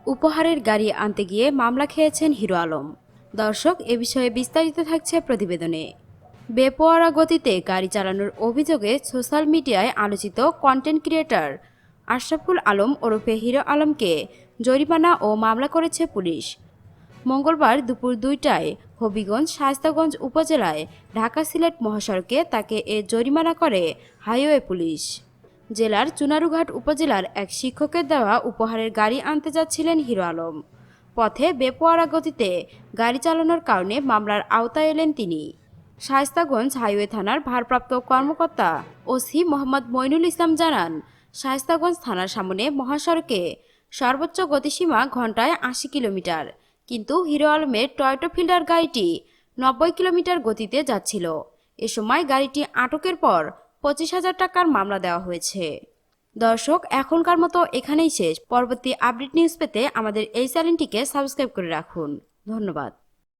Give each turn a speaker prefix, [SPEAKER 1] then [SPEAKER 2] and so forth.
[SPEAKER 1] উপহারের গাড়ি আনতে গিয়ে মামলা খেয়েছেন হিরো আলম। দর্শক, এ বিষয়ে বিস্তারিত থাকছে প্রতিবেদনে। বেপরোয়া গতিতে গাড়ি চালানোর অভিযোগে সোশ্যাল মিডিয়ায় আলোচিত কন্টেন্ট ক্রিয়েটর আশরাফুল আলম ওরফে হিরো আলমকে জরিমানা ও মামলা করেছে পুলিশ। মঙ্গলবার দুপুর ২টায় হবিগঞ্জ শায়েস্তাগঞ্জ উপজেলায় ঢাকা-সিলেট মহাসড়কে তাকে জরিমানা করে হাইওয়ে পুলিশ। জেলার চুনারুঘাট উপজেলার এক শিক্ষকের দেওয়া উপহারের গাড়ি আনতে যাচ্ছিলেন হিরো আলম। পথে বেপরোয়া গতিতে গাড়ি চালানোর কারণে মামলার আওতায় এলেন তিনি। শায়েস্তাগঞ্জ হাইওয়ে থানার ভারপ্রাপ্ত কর্মকর্তা ওসি মোহাম্মদ মইনুল ইসলাম জানান, শায়েস্তাগঞ্জ থানার সামনে মহাসড়কে সর্বোচ্চ গতিসীমা ঘন্টায় ৮০ কিলোমিটার, কিন্তু হিরো আলমের টয়োটা ফিল্ডার গাড়িটি ৯০ কিলোমিটার গতিতে যাচ্ছিল। এ সময় গাড়িটি আটকের পর ২৫,০০০ টাকার মামলা দেওয়া হয়েছে। দর্শক, এখনকার মতো এখানেই শেষ। পরবর্তী আপডেট নিউজ পেতে আমাদের এই চ্যানেলটিকে সাবস্ক্রাইব করে রাখুন। ধন্যবাদ।